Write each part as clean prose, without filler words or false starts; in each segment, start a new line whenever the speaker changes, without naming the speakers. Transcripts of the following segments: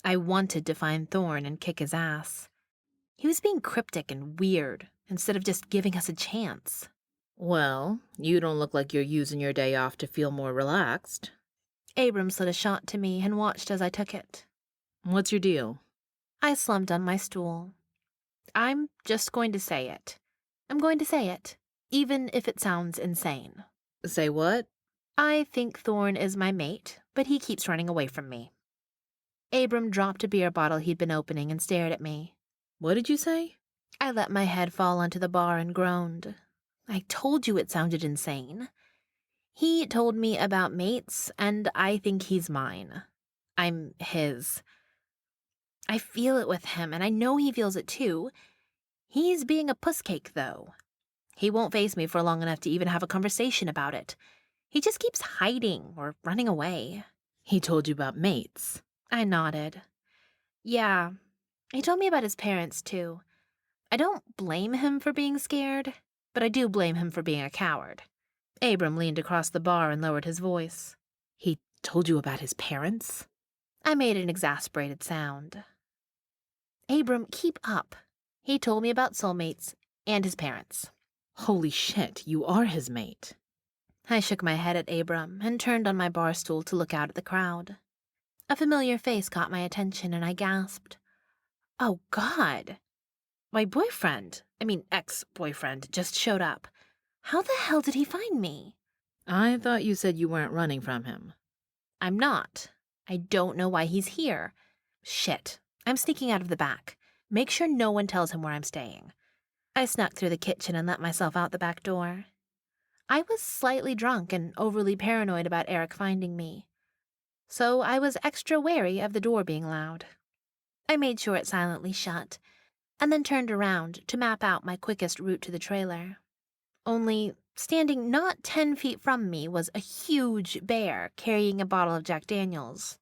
I wanted to find Thorn and kick his ass. He was being cryptic and weird instead of just giving us a chance.
Well, you don't look like you're using your day off to feel more relaxed.
Abram slid a shot to me and watched as I took it.
What's your deal?
I slumped on my stool. I'm just going to say it. I'm going to say it, even if it sounds insane.
Say what?
I think Thorn is my mate, but he keeps running away from me. Abram dropped a beer bottle he'd been opening and stared at me.
What did you say?
I let my head fall onto the bar and groaned. I told you it sounded insane. He told me about mates, and I think he's mine. I'm his. I feel it with him, and I know he feels it too. He's being a pusscake, though. He won't face me for long enough to even have a conversation about it. He just keeps hiding or running away.
He told you about mates.
I nodded. Yeah, he told me about his parents, too. I don't blame him for being scared, but I do blame him for being a coward. Abram leaned across the bar and lowered his voice.
He told you about his parents?
I made an exasperated sound. Abram, keep up. He told me about soulmates and his parents.
Holy shit, you are his mate.
I shook my head at Abram and turned on my bar stool to look out at the crowd. A familiar face caught my attention and I gasped. Oh, God. My ex-boyfriend, just showed up. How the hell did he find me?
I thought you said you weren't running from him.
I'm not. I don't know why he's here. Shit. I'm sneaking out of the back. Make sure no one tells him where I'm staying. I snuck through the kitchen and let myself out the back door. I was slightly drunk and overly paranoid about Eric finding me, so I was extra wary of the door being loud. I made sure it silently shut, and then turned around to map out my quickest route to the trailer. Only, standing not 10 feet from me was a huge bear carrying a bottle of Jack Daniels.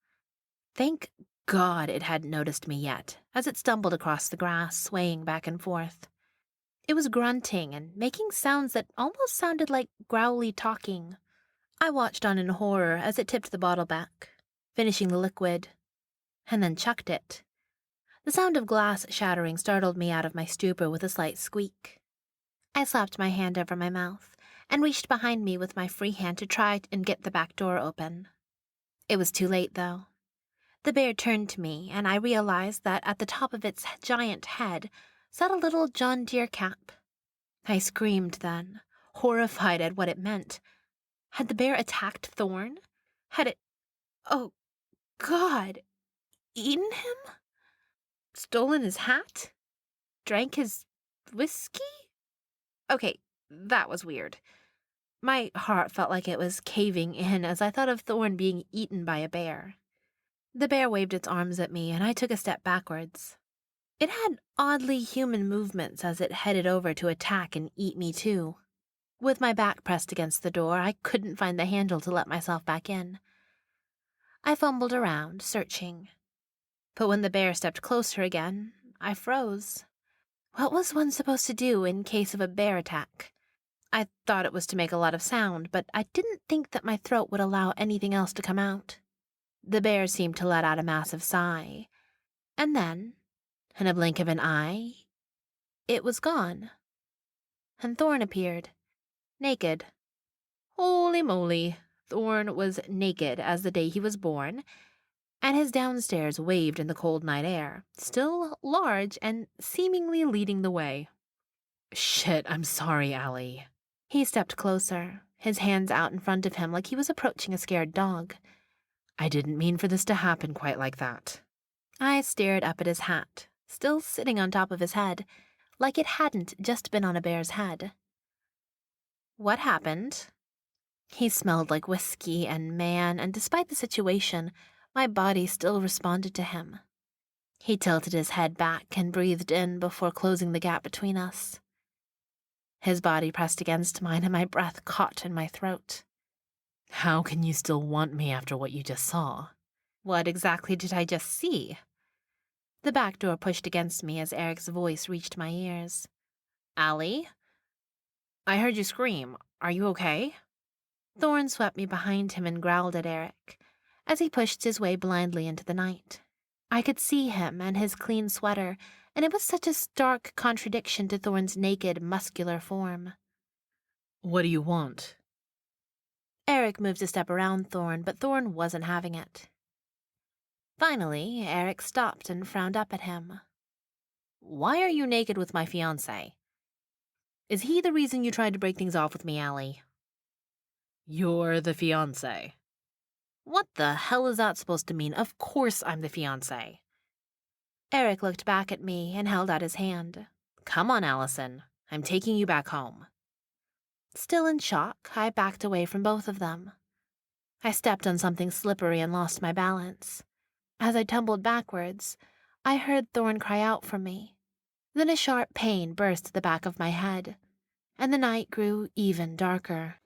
Thank God it hadn't noticed me yet, as it stumbled across the grass, swaying back and forth. It was grunting and making sounds that almost sounded like growly talking. I watched on in horror as it tipped the bottle back, finishing the liquid, and then chucked it. The sound of glass shattering startled me out of my stupor with a slight squeak. I slapped my hand over my mouth and reached behind me with my free hand to try and get the back door open. It was too late, though. The bear turned to me, and I realized that at the top of its giant head sat a little John Deere cap. I screamed then, horrified at what it meant. Had the bear attacked Thorn? Had it, oh God, eaten him? Stolen his hat? Drank his whiskey? Okay, that was weird. My heart felt like it was caving in as I thought of Thorn being eaten by a bear. The bear waved its arms at me, and I took a step backwards. It had oddly human movements as it headed over to attack and eat me too. With my back pressed against the door, I couldn't find the handle to let myself back in. I fumbled around, searching. But when the bear stepped closer again, I froze. What was one supposed to do in case of a bear attack? I thought it was to make a lot of sound, but I didn't think that my throat would allow anything else to come out. The bear seemed to let out a massive sigh, and then, in a blink of an eye, it was gone. And Thorn appeared, naked. Holy moly, Thorn was naked as the day he was born, and his downstairs waved in the cold night air, still large and seemingly leading the way.
Shit, I'm sorry, Allie.
He stepped closer, his hands out in front of him like he was approaching a scared dog.
I didn't mean for this to happen quite like that.
I stared up at his hat, still sitting on top of his head, like it hadn't just been on a bear's head. What happened? He smelled like whiskey and man, and despite the situation, my body still responded to him. He tilted his head back and breathed in before closing the gap between us. His body pressed against mine and my breath caught in my throat.
How can you still want me after what you just saw?
What exactly did I just see? The back door pushed against me as Eric's voice reached my ears. Allie? I heard you scream. Are you okay? Thorn swept me behind him and growled at Eric as he pushed his way blindly into the night. I could see him and his clean sweater, and it was such a stark contradiction to Thorn's naked, muscular form.
What do you want?
Eric moved a step around Thorn, but Thorn wasn't having it. Finally, Eric stopped and frowned up at him. Why are you naked with my fiancé? Is he the reason you tried to break things off with me, Allie?
You're the fiancé.
What the hell is that supposed to mean? Of course I'm the fiancé. Eric looked back at me and held out his hand. Come on, Allison. I'm taking you back home. Still in shock, I backed away from both of them. I stepped on something slippery and lost my balance. As I tumbled backwards, I heard Thorn cry out for me. Then a sharp pain burst at the back of my head, and the night grew even darker.